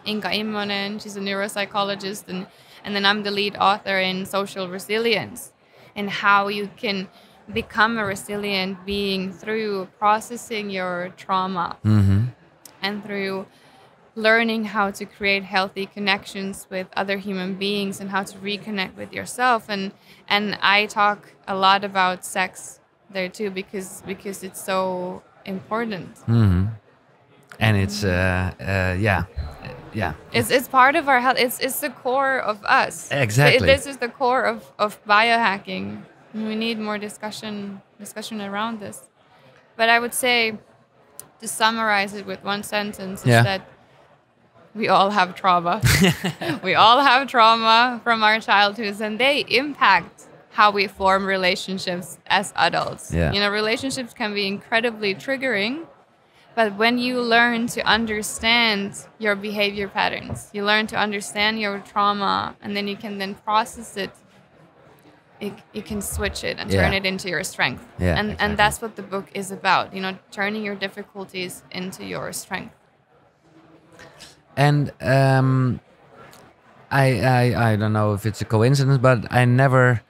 Inka Immonen, she's a neuropsychologist, and then I'm the lead author in social resilience, and how you can become a resilient being through processing your trauma and through learning how to create healthy connections with other human beings and how to reconnect with yourself. And I talk a lot about sex there too, because it's so important. And it's It's part of our health. It's the core of us. Exactly. This is the core of biohacking. We need more discussion around this. But I would say, to summarize it with one sentence, is that we all have trauma. We all have trauma from our childhoods, and they impact how we form relationships as adults. Yeah. Relationships can be incredibly triggering, but when you learn to understand your behavior patterns, you learn to understand your trauma, and then you can then process it, you can switch it and turn it into your strength. Yeah, and exactly. that's what the book is about, turning your difficulties into your strength. And I don't know if it's a coincidence, but I never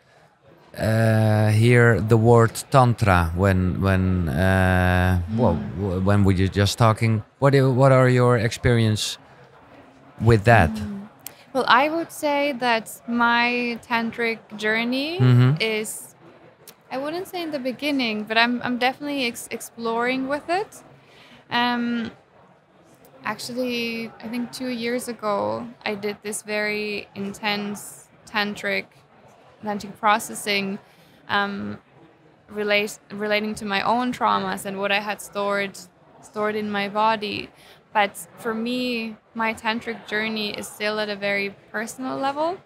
hear the word tantra when we were just talking. What are your experience with that? Well, I would say that my tantric journey is, I wouldn't say in the beginning, but I'm definitely exploring with it. Actually, I think 2 years ago, I did this very intense tantric processing relating to my own traumas and what I had stored in my body. But for me, my tantric journey is still at a very personal level.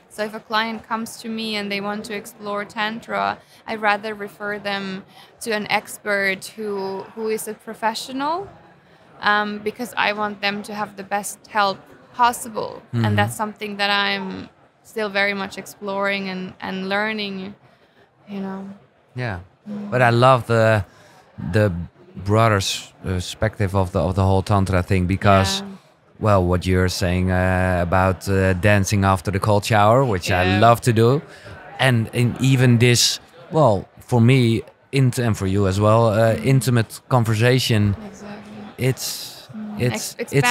So if a client comes to me and they want to explore tantra, I'd rather refer them to an expert who is a professional, because I want them to have the best help possible. And that's something that I'm still very much exploring and learning, Yeah, but I love the broader perspective of the whole tantra thing, because well, what you're saying about dancing after the cold shower, which I love to do, and even this, well, for me and for you as well, intimate conversation. Exactly. It's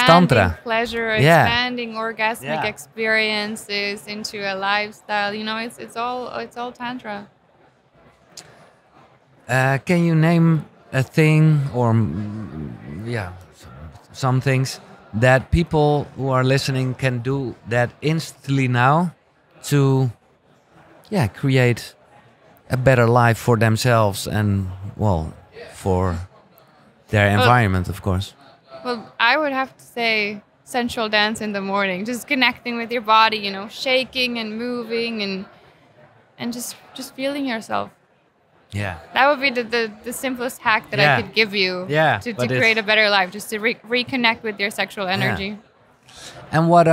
tantra. Pleasure, expanding orgasmic experiences into a lifestyle. It's all tantra. Can you name a thing or some things that people who are listening can do that instantly now to create a better life for themselves and, well, for their environment, of course. Well, I would have to say sensual dance in the morning, just connecting with your body, you know, shaking and moving and just feeling yourself. Yeah. That would be the simplest hack that I could give you to create a better life, just to reconnect with your sexual energy. Yeah. And what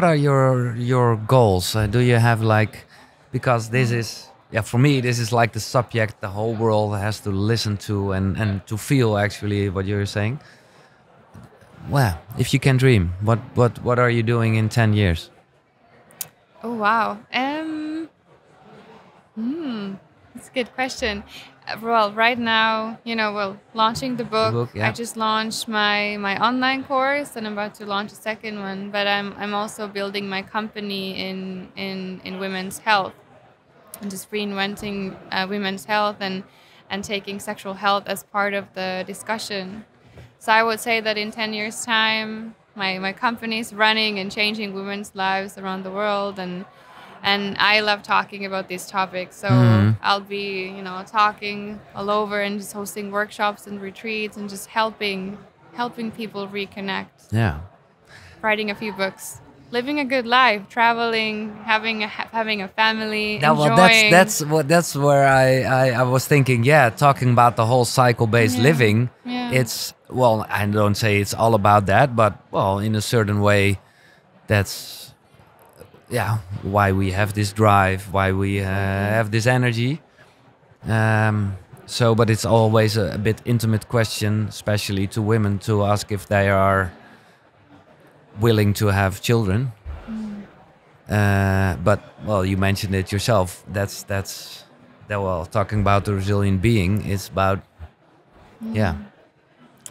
are your goals? Do you have like, because this is, for me, this is like the subject the whole world has to listen to and to feel actually what you're saying. Well, if you can dream, what are you doing in 10 years? Oh, wow. That's a good question. Well, right now, you know, launching the book. I just launched my online course, and I'm about to launch a second one. But I'm also building my company in women's health, and just reinventing women's health and taking sexual health as part of the discussion. So I would say that in 10 years' time, my company is running and changing women's lives around the world, and I love talking about these topics. So I'll be, you know, talking all over and just hosting workshops and retreats and just helping people reconnect. Yeah. Writing a few books, living a good life, traveling, having a family, enjoying. Well, that's where I was thinking. Yeah, talking about the whole cycle-based living. Yeah. It's, well, I don't say it's all about that, but well, in a certain way, that's why we have this drive, why we have this energy. But it's always a bit intimate question, especially to women, to ask if they are willing to have children. But well, you mentioned it yourself. Talking about the resilient being is about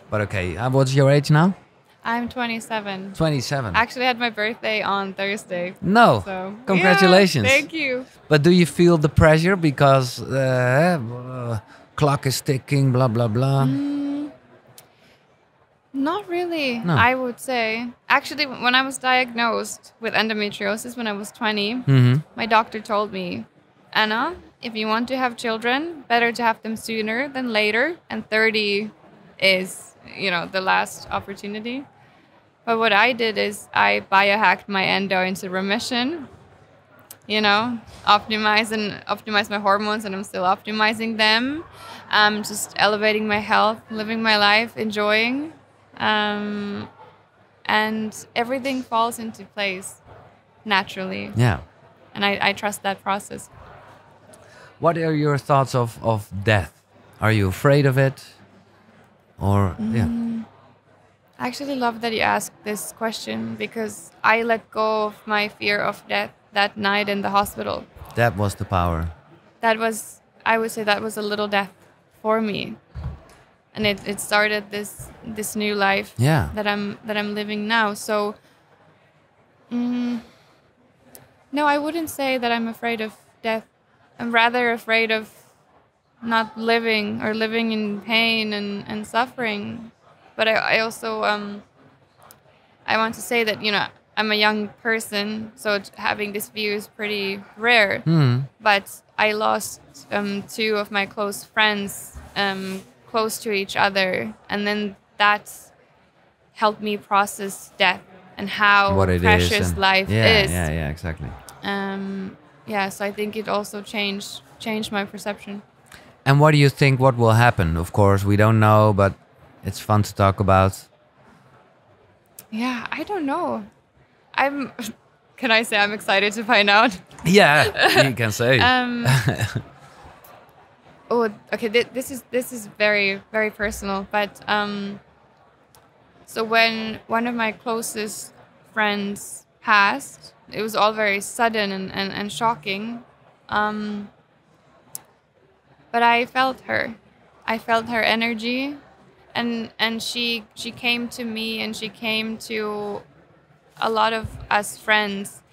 But okay, what's your age now? I'm 27. 27. Actually, I had my birthday on Thursday. No. So, congratulations. Yeah, thank you. But do you feel the pressure because clock is ticking, blah, blah, blah? Not really, no. I would say. Actually, when I was diagnosed with endometriosis when I was 20, my doctor told me, Anna, if you want to have children, better to have them sooner than later. And 30 is, you know, the last opportunity. But what I did is I biohacked my endo into remission, you know, optimize my hormones, and I'm still optimizing them. Just elevating my health, living my life, enjoying. And everything falls into place naturally. Yeah. And I trust that process. What are your thoughts of death? Are you afraid of it? Or, I actually love that you asked this question, because I let go of my fear of death that night in the hospital. That was the power. I would say that was a little death for me. And it started this new life that I'm living now. So, no, I wouldn't say that I'm afraid of death. I'm rather afraid of not living, or living in pain and suffering. But I also I want to say that, you know, I'm a young person, so having this view is pretty rare. But I lost 2 of my close friends close to each other, and then that helped me process death and how precious life is. Yeah, exactly. So I think it also changed my perception. And what do you think, what will happen? Of course, we don't know, but it's fun to talk about. Yeah, I don't know. Can I say I'm excited to find out? Yeah, you can say. Okay. This is very, very personal. But so when one of my closest friends passed, it was all very sudden and shocking. But I felt her. I felt her energy, and she came to me, and she came to a lot of us friends.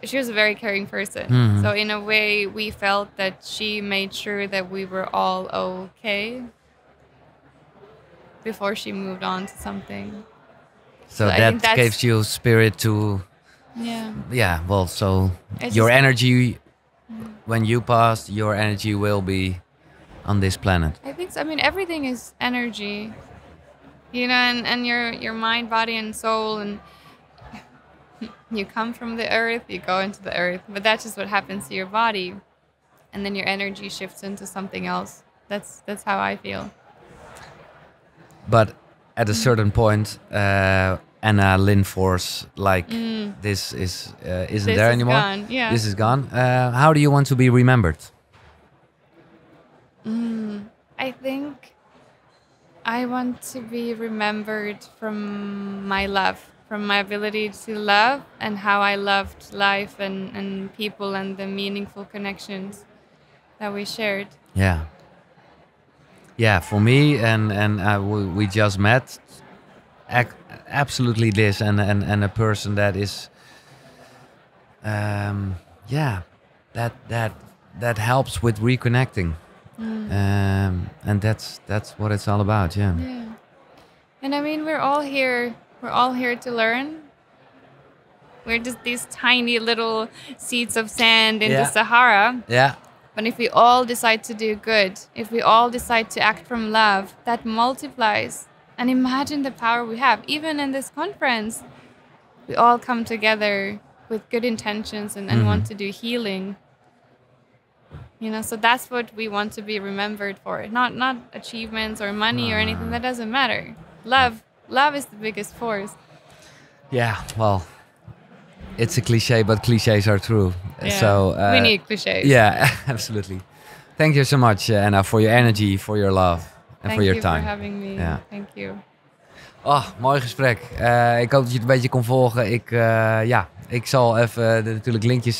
She was a very caring person. So in a way, we felt that she made sure that we were all okay before she moved on to something. So that gives you spirit to... Yeah, well, so your energy, when you pass, your energy will be on this planet? I think so. I mean, everything is energy, you know, and your mind, body, and soul, and you come from the earth, you go into the earth, but that's just what happens to your body, and then your energy shifts into something else. That's how I feel. But at a certain point, Anna Lindfors, this isn't there anymore. Gone. Yeah. This is gone. How do you want to be remembered? I think I want to be remembered from my love, from my ability to love, and how I loved life and people and the meaningful connections that we shared. Yeah. Yeah, for me, and we just met. Absolutely this, and a person that is, that helps with reconnecting, and that's what it's all about. Yeah. And I mean, we're all here to learn. We're just these tiny little seeds of sand in the Sahara. Yeah. But if we all decide to do good, if we all decide to act from love, that multiplies. And imagine the power we have. Even in this conference, we all come together with good intentions and want to do healing. You know, so that's what we want to be remembered for. Not achievements or money or anything. That doesn't matter. Love is the biggest force. Yeah, well, it's a cliche, but cliches are true. Yeah, so we need cliches. Yeah, absolutely. Thank you so much, Anna, for your energy, for your love, and for your time. Thank you for having me. Yeah. Thank you. Oh, mooi gesprek. Ik hoop dat je het een beetje kon volgen. Ik zal even natuurlijk linkjes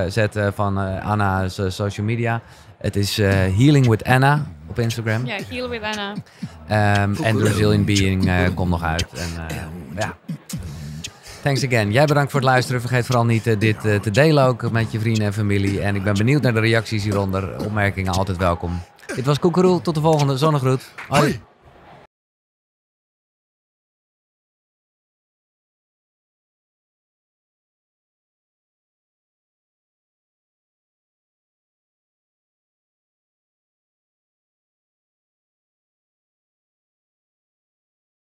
zetten van Anna's social media. Het is Healing with Anna op Instagram. Ja, Heal with Anna. En The Resilient Being komt nog uit. En thanks again. Jij bedankt voor het luisteren. Vergeet vooral niet dit te delen ook met je vrienden en familie. En ik ben benieuwd naar de reacties hieronder. Opmerkingen altijd welkom. Dit was KUKURU. Tot de volgende. Zonnegroet. Hoi.